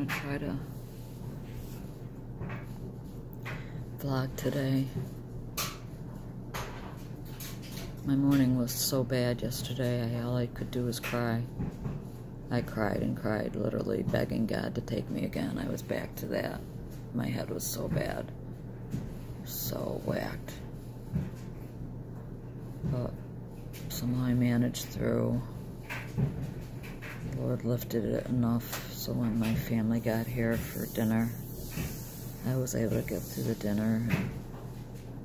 try to vlog today. My morning was so bad yesterday, all I could do was cry. I cried and cried, literally begging God to take me again. I was back to that. My head was so bad. So whacked. But somehow I managed through. The Lord lifted it enough so when my family got here for dinner, I was able to get through the dinner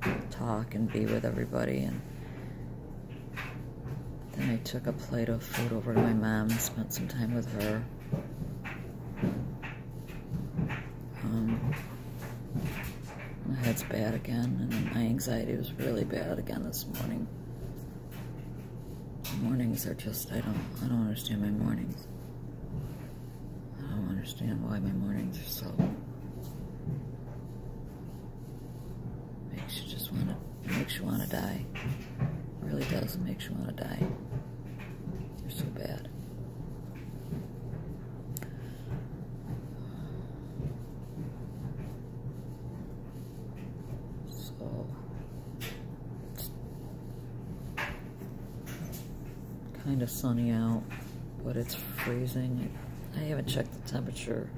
and talk and be with everybody. And then I took a plate of food over to my mom and spent some time with her. My head's bad again, and my anxiety was really bad again this morning. Mornings are just, I don't understand my mornings. I don't understand why my mornings are so, makes you want to die. It really does, it makes you want to die. They're so bad. So, it's kind of sunny out, but it's freezing. I haven't checked the temperature,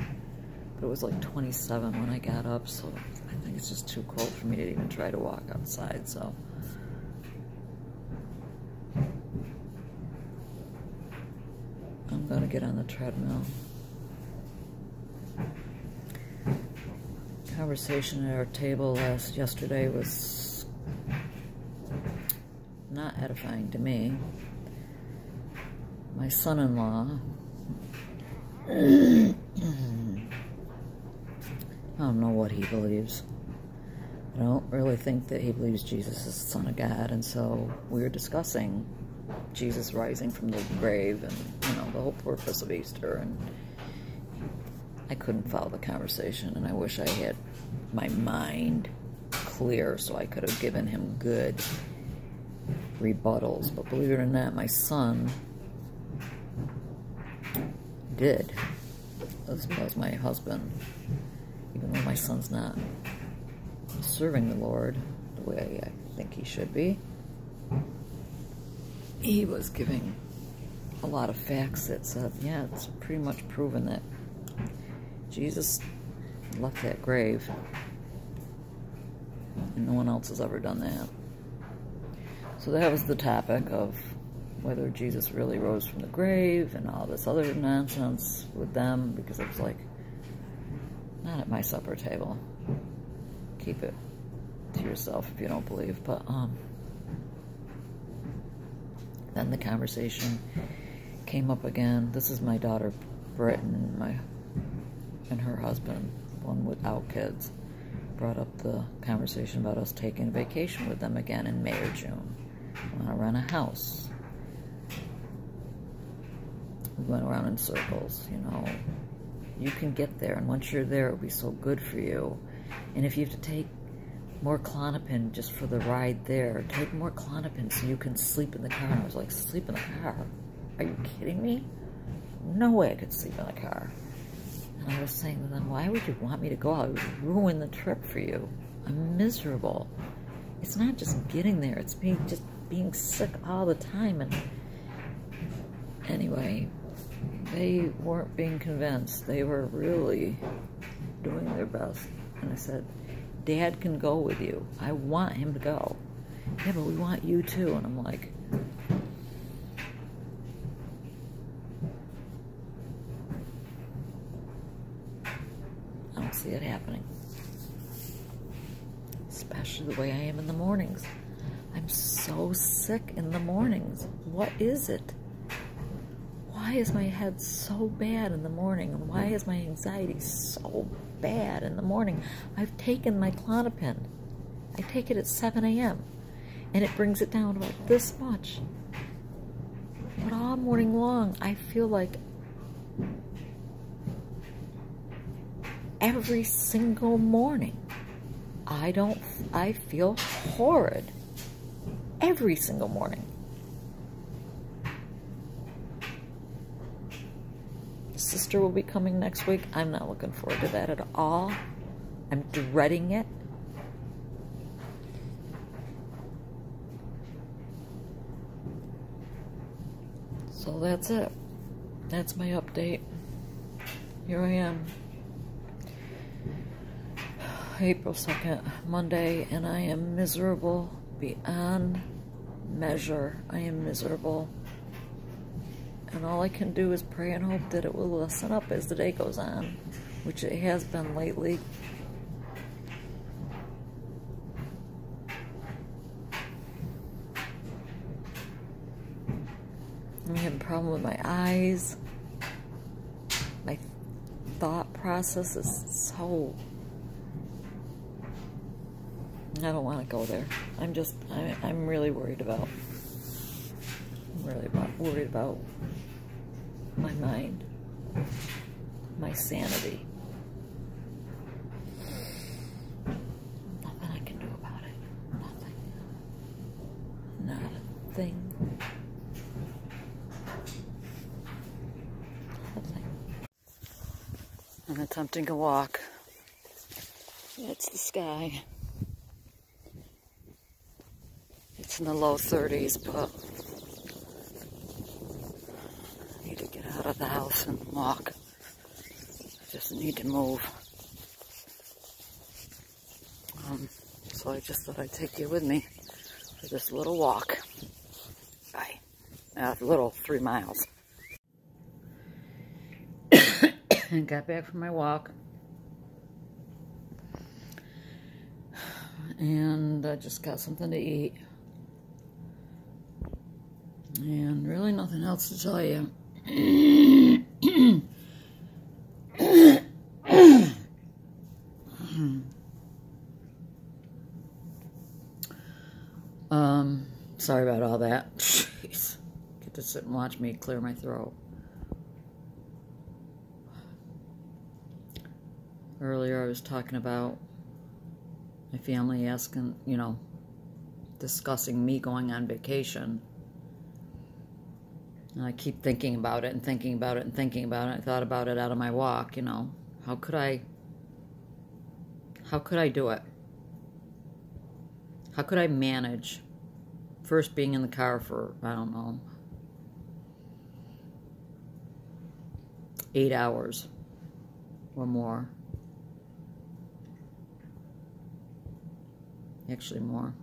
but it was like 27 when I got up, so I think it's just too cold for me to even try to walk outside, so. I'm gonna get on the treadmill. Conversation at our table yesterday was not edifying to me. My son-in-law, I don't know what he believes. I don't really think that he believes Jesus is the Son of God, and so we were discussing Jesus rising from the grave and, you know, the whole purpose of Easter, and I couldn't follow the conversation, and I wish I had my mind clear so I could have given him good rebuttals. But believe it or not, my son did, as well as my husband, even though my son's not serving the Lord the way I think he should be. He was giving a lot of facts that said, yeah, it's pretty much proven that Jesus left that grave, and no one else has ever done that. So that was the topic of whether Jesus really rose from the grave and all this other nonsense with them, because it was like, not at my supper table. Keep it to yourself if you don't believe. But then the conversation came up again. This is my daughter Britton and her husband, one without kids, brought up the conversation about us taking a vacation with them again in May or June. We want to rent a house. We went around in circles, you know. You can get there, and once you're there, it'll be so good for you. And if you have to take more Klonopin just for the ride there, take more Klonopin so you can sleep in the car. And I was like, sleep in the car? Are you kidding me? No way I could sleep in the car. And I was saying to them, why would you want me to go out? It would ruin the trip for you. I'm miserable. It's not just getting there, it's just being sick all the time. And anyway, they weren't being convinced. They were really doing their best. And I said, Dad can go with you. I want him to go. Yeah, but we want you too. And I'm like, I don't see it happening. Especially the way I am in the mornings. I'm so sick in the mornings. What is it? Why is my head so bad in the morning? And why is my anxiety so bad in the morning? I've taken my Klonopin. I take it at 7 a.m. and it brings it down about this much. But all morning long, I feel like every single morning, I feel horrid. Every single morning. sister will be coming next week. I'm not looking forward to that at all. I'm dreading it. So that's it. That's my update. Here I am. April 2nd, Monday, and I am miserable beyond measure. I am miserable. And all I can do is pray and hope that it will lessen up as the day goes on, which it has been lately. I'm having a problem with my eyes. My thought process is so... I don't want to go there. I'm really worried about... worried about my mind, my sanity. Nothing I can do about it. Nothing. Not a thing. Nothing. I'm attempting to walk. It's the sky. It's in the low 30s, but I need to get out of the house and walk. I just need to move. So I just thought I'd take you with me for this little walk. Bye. A little 3 miles. And got back from my walk. And I just got something to eat. And really nothing else to tell you. Sorry about all that. Jeez. Get to sit and watch me clear my throat. Earlier I was talking about my family asking, you know, discussing me going on vacation. And I keep thinking about it and thinking about it and thinking about it. I thought about it out of my walk, you know. How could I do it? How could I manage first being in the car for, I don't know, 8 hours or more. Actually more.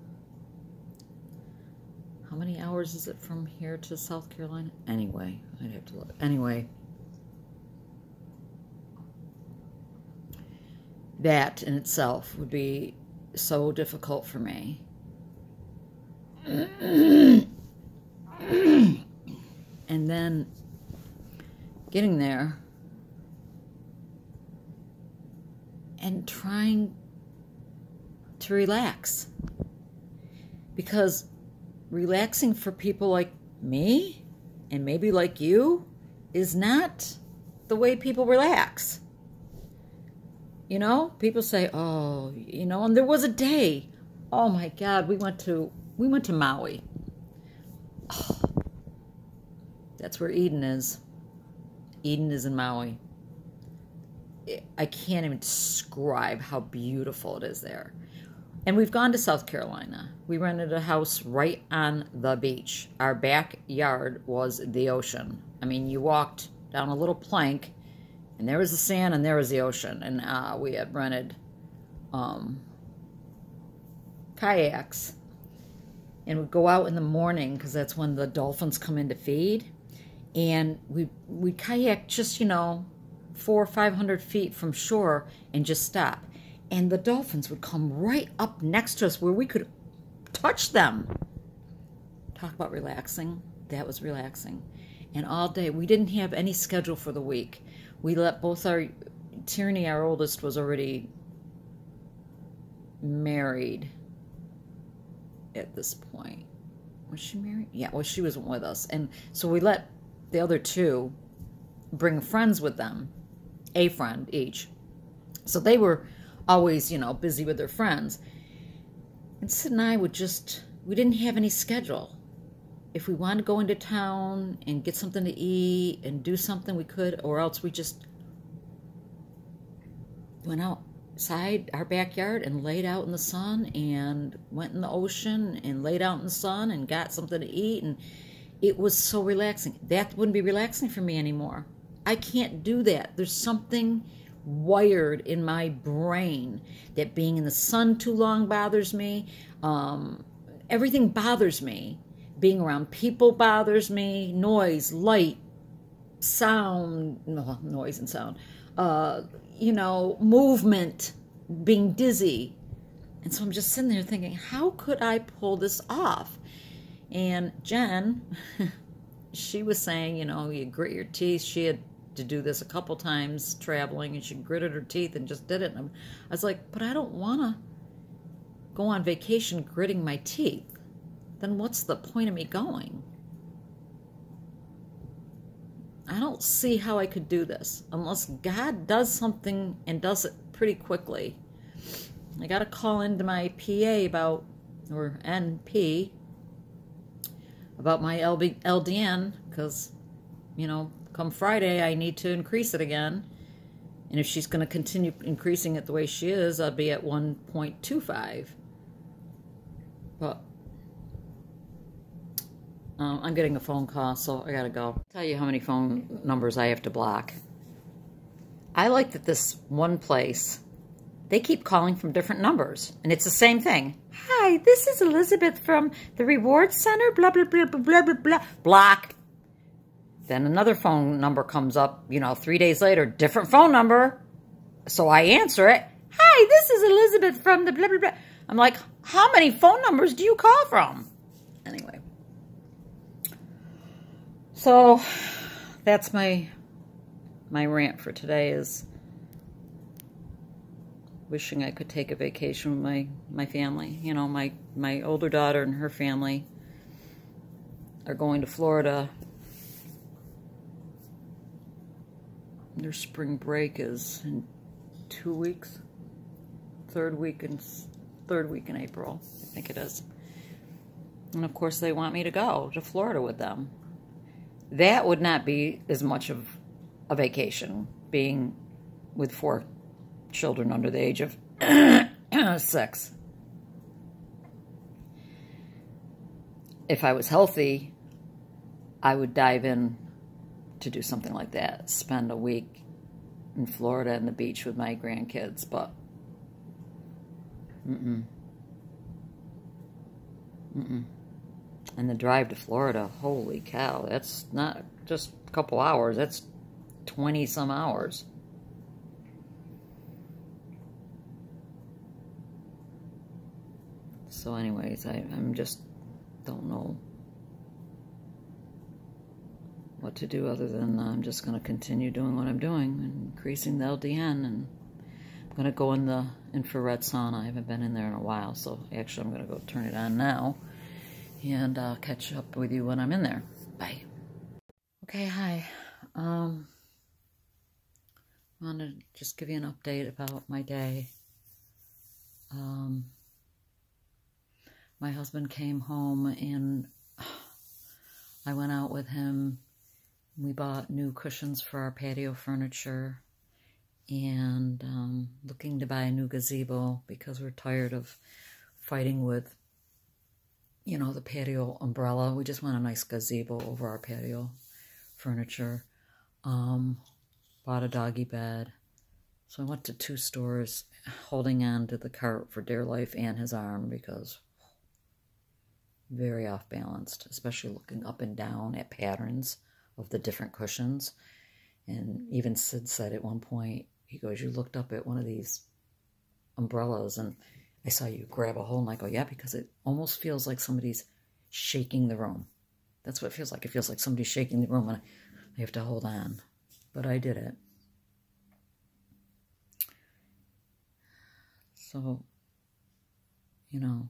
How many hours is it from here to South Carolina? Anyway, I'd have to look. Anyway, that in itself would be so difficult for me. And then getting there and trying to relax. Because relaxing for people like me, and maybe like you, is not the way people relax. You know, people say, oh, you know, and there was a day, oh my God, we went to Maui. Oh, that's where Eden is. Eden is in Maui. I can't even describe how beautiful it is there. And we've gone to South Carolina. We rented a house right on the beach. Our backyard was the ocean. I mean, you walked down a little plank, and there was the sand, and there was the ocean. And we had rented kayaks, and we'd go out in the morning, because that's when the dolphins come in to feed. And we'd kayak just, you know, 400 or 500 feet from shore and just stop. And the dolphins would come right up next to us where we could touch them. Talk about relaxing. That was relaxing. And all day, we didn't have any schedule for the week. We let both Tierney, our oldest, was already married at this point. Was she married? Yeah, well, she wasn't with us. And so we let the other two bring friends with them, a friend each. So they were always, you know, busy with their friends. And Sid and I would just, we didn't have any schedule. if we wanted to go into town and get something to eat and do something, we could, or else we just went outside our backyard and laid out in the sun and went in the ocean and laid out in the sun and got something to eat. And it was so relaxing. That wouldn't be relaxing for me anymore. I can't do that. There's something wired in my brain that being in the sun too long bothers me. Everything bothers me. Being around people bothers me. Noise, light, sound, no, noise and sound, you know, movement, being dizzy. And so I'm just sitting there thinking, how could I pull this off? And Jen, she was saying, you know, you grit your teeth. She had to do this a couple times traveling, and she gritted her teeth and just did it. And I was like, but I don't want to go on vacation gritting my teeth. Then what's the point of me going? I don't see how I could do this unless God does something and does it pretty quickly. I got to call into my PA about, or NP, about my LDN, because, you know, come Friday I need to increase it again. And if she's going to continue increasing it the way she is, I'll be at 1.25. But I'm getting a phone call, so I gotta go. I'll tell you how many phone numbers I have to block. I like that this one place, they keep calling from different numbers, and it's the same thing. Hi, this is Elizabeth from the Reward Center, blah, blah, blah, blah, blah, blah, blah. Block. Then another phone number comes up, you know, 3 days later, different phone number. So I answer it. Hi, this is Elizabeth from the blah, blah, blah. I'm like, how many phone numbers do you call from? Anyway. So that's my rant for today, is wishing I could take a vacation with my family. You know, my older daughter and her family are going to Florida. Their spring break is in 2 weeks. Third week in April, I think it is. And of course they want me to go to Florida with them. That would not be as much of a vacation, being with 4 children under the age of 6. If I was healthy, I would dive in to do something like that. Spend a week in Florida and the beach with my grandkids, but And the drive to Florida, holy cow, that's not just a couple hours, that's 20 some hours. So anyways, I'm just don't know what to do other than I'm just going to continue doing what I'm doing, increasing the LDN, and I'm going to go in the infrared sauna. I haven't been in there in a while, so actually I'm going to go turn it on now, and I'll catch up with you when I'm in there. Bye. Okay, hi. I wanted to just give you an update about my day. My husband came home, and I went out with him. We bought new cushions for our patio furniture, and looking to buy a new gazebo because we're tired of fighting with, you know, the patio umbrella. We just want a nice gazebo over our patio furniture. Bought a doggy bed. So I went to 2 stores, holding on to the cart for dear life and his arm, because very off balanced, especially looking up and down at patterns of the different cushions. And even Sid said at one point, he goes, you looked up at one of these umbrellas and I saw you grab a hold, and I go, yeah, because it almost feels like somebody's shaking the room. That's what it feels like. It feels like somebody's shaking the room and I have to hold on. But I did it. So, you know,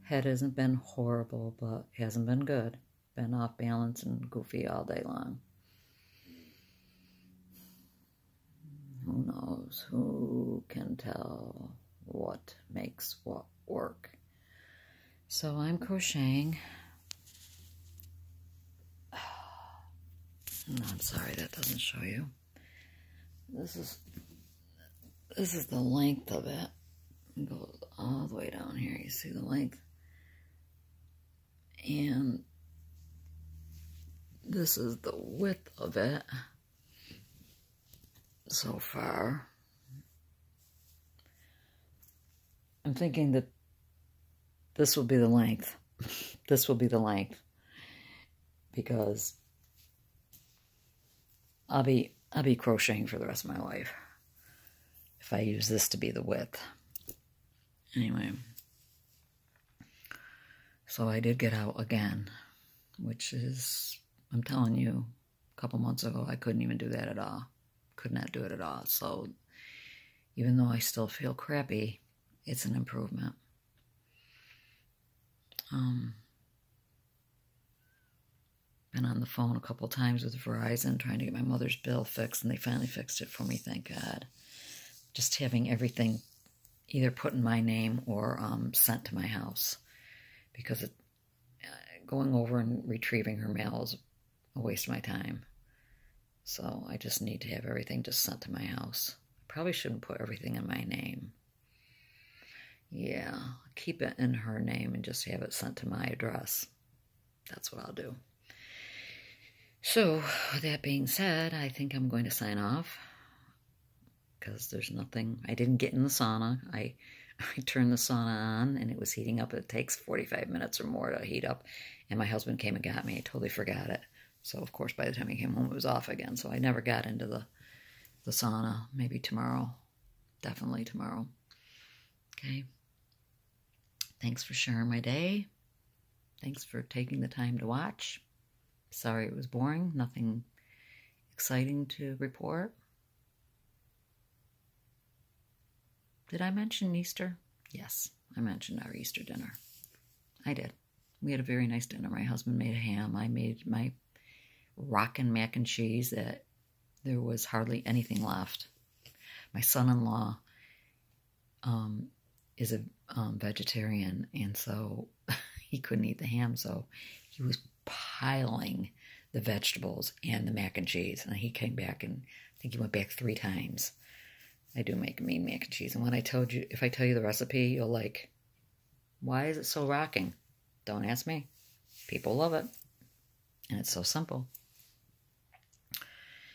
head hasn't been horrible, but hasn't been good. Been off balance and goofy all day long. Who knows? Who can tell what makes what work? So I'm crocheting. No, I'm sorry, that doesn't show you. This is the length of it. It goes all the way down here. You see the length? And this is the width of it so far. I'm thinking that this will be the length. This will be the length. Because I'll be crocheting for the rest of my life if I use this to be the width. Anyway, so I did get out again, which is, I'm telling you, a couple months ago I couldn't even do that at all. Could not do it at all. So even though I still feel crappy, it's an improvement. Been on the phone a couple times with Verizon trying to get my mother's bill fixed, and they finally fixed it for me, thank God. Just having everything either put in my name or sent to my house, because going over and retrieving her mail is a waste of my time. So I just need to have everything just sent to my house. I probably shouldn't put everything in my name. Yeah, keep it in her name and just have it sent to my address. That's what I'll do. So, with that being said, I think I'm going to sign off, because there's nothing. I didn't get in the sauna. I turned the sauna on, and it was heating up. It takes 45 minutes or more to heat up, and my husband came and got me. I totally forgot it. So, of course, by the time he came home, it was off again. So I never got into the sauna. Maybe tomorrow. Definitely tomorrow. Okay. Thanks for sharing my day. Thanks for taking the time to watch. Sorry it was boring. Nothing exciting to report. Did I mention Easter? Yes, I mentioned our Easter dinner. I did. We had a very nice dinner. My husband made a ham. I made my rockin' mac and cheese that there was hardly anything left. My son-in-law is a vegetarian, and so he couldn't eat the ham, so he was piling the vegetables and the mac and cheese. And he came back, and I think he went back 3 times. I do make mean mac and cheese. And when if I tell you the recipe, you'll like, why is it so rocking? Don't ask me. People love it. And it's so simple.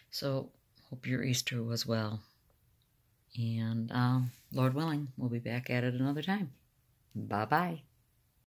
So, hope your Easter was well. And Lord willing, we'll be back at it another time. Bye-bye.